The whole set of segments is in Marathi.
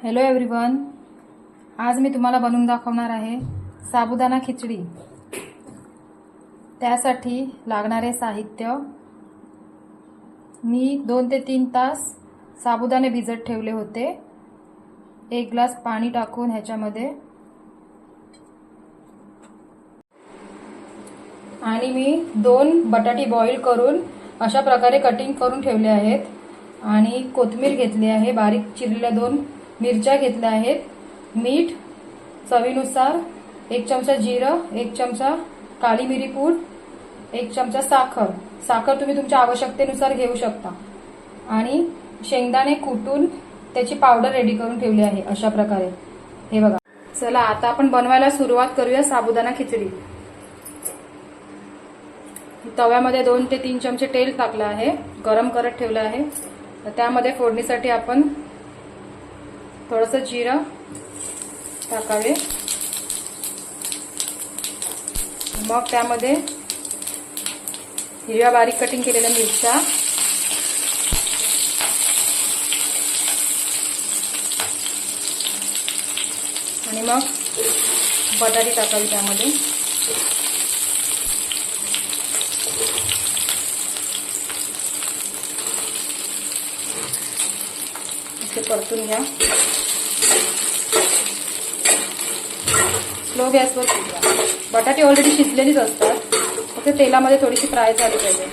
हॅलो एव्हरीवन, आज मी तुम्हाला बनवून दाखवणार आहे साबुदाणा खिचडी। त्यासाठी लागणारे साहित्य, मी 2 ते 3 तास साबुदाणे भिजत ठेवले होते। 1 ग्लास पाणी टाकून ह्याच्यामध्ये, आणि मी 2 बटाटे बॉईल करून अशा प्रकारे कटिंग करून ठेवले आहेत। आणि कोथिंबीर घेतली आहे, बारीक चिरलेल्या 2 मिरच्या घेतल्या आहेत, मीठ चवीनुसार, 1 चमचा जिरं, 1 चमचा काळी मिरी पूड, 1 चमचा साखर तुम्ही तुमच्या आवश्यकतेनुसार घेऊ शकता। आणि शेंगदाणे कुटून त्याची पावडर रेडी करून ठेवली आहे अशा प्रकारे। हे बघा। चला आता आपण बनवायला सुरुवात करूया साबुदाणा खिचडी। तव्यामध्ये 2 ते 3 चमचे तेल टाकलं आहे, गरम करत ठेवलं आहे। त्यामध्ये फोडणीसाठी आपण थोडंसं जिरं टाकावे, मग त्यामध्ये हिरव्या बारीक कटिंग केलेल्या मिरच्या, आणि मग बटाटे टाकावे त्यामध्ये। परतून घ्या, स्लो गॅसवर शिजवा। बटाटे ऑलरेडी शिजलेलीच असतात, फक्त तेलामध्ये थोडीशी फ्राय झाली पाहिजे।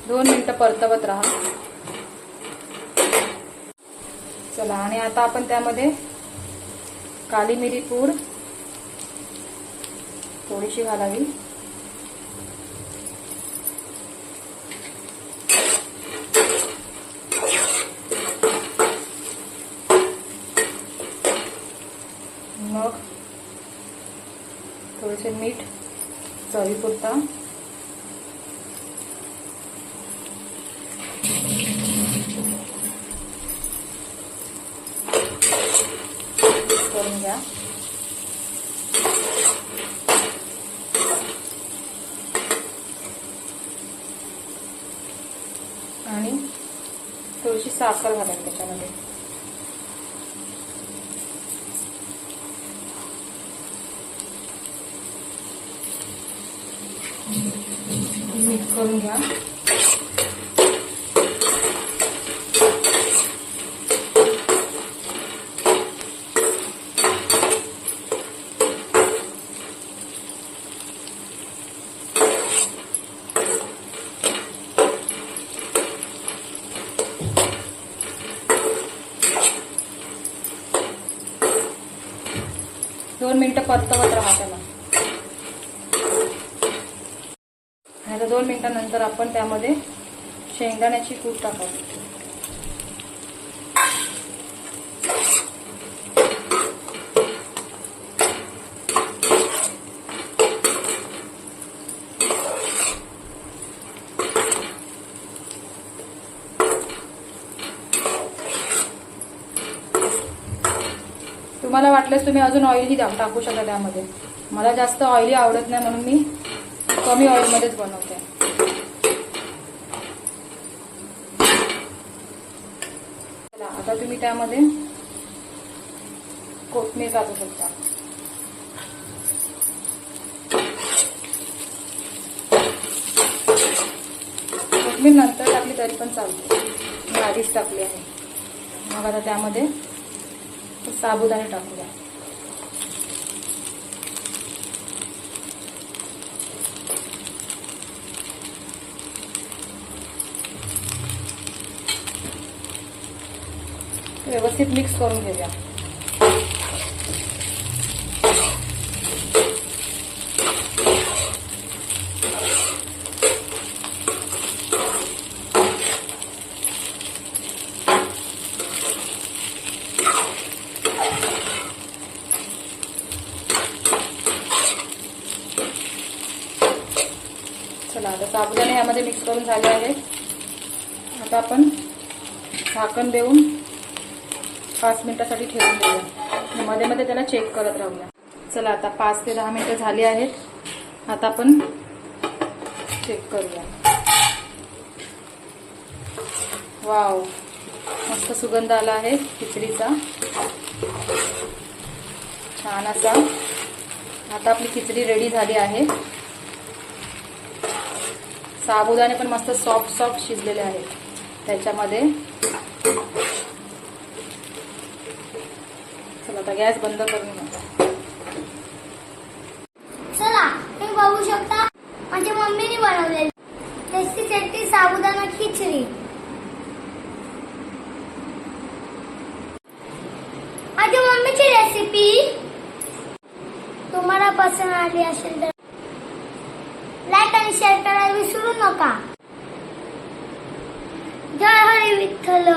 2 मिनिटं परतवत राहा। चला, आणि आता आपण त्यामध्ये काळी मिरी पूड थोडीशी घालावी, मग थोडेसे मीठ चवीपुरता, करून घ्या। आणि थोडीशी साखर घालायची त्याच्यामध्ये। मिक्स करून घ्या। दोन मिनिटं परतवत राहा त्याला। आता 2 मिनिटांनंतर आपण त्यामध्ये शेंगदाण्याची कूट टाकावी। तुम्हाला वाटल्यास तुम्ही अजून ऑइलही टाकू शकता त्यामध्ये। मला जास्त ऑइली आवडत नाही म्हणून मी कमी ऑइल मध्येच बनवते। आता तुम्ही त्यामध्ये कोथिंबीर टाकू शकता। कोथिंबीर नंतर टाकली तरी पण चालते, मी आधीच टाकली आहे। मग आता त्यामध्ये साबुदाणे टाकूया। व्यवस्थित मिक्स करून घेऊया। चला, आता साबुदाणे यामध्ये मिक्स करून झाले आहेत। आता आपण झाकण देऊन 5 मिनिटांसाठी ठेवून देऊया। मध्ये मध्ये त्याला चेक करत राहूया। चला, आता 5 ते 10 मिनिटं झाली आहेत। आता आपण चेक करूया। वाव, मस्त सुगंध आला आहे खिचडीचा छान असा. आता आपली खिचडी रेडी झाली आहे. साबुदाणे पण मस्त सॉफ्ट सॉफ्ट शिजलेले आहेत त्याच्यामध्ये. चला आता गॅस बंद करून घ्या. चला तुम्ही बघू शकता माझ्या मम्मीने बनवलेली टेस्टी टेस्टी साबुदाणा खिचडी. माझ्या मम्मीची रेसिपी तुम्हाला पसंत आली असेल तर लाईक आणि शेअर करायला विसरू नका. जय हरी विठ्ठल.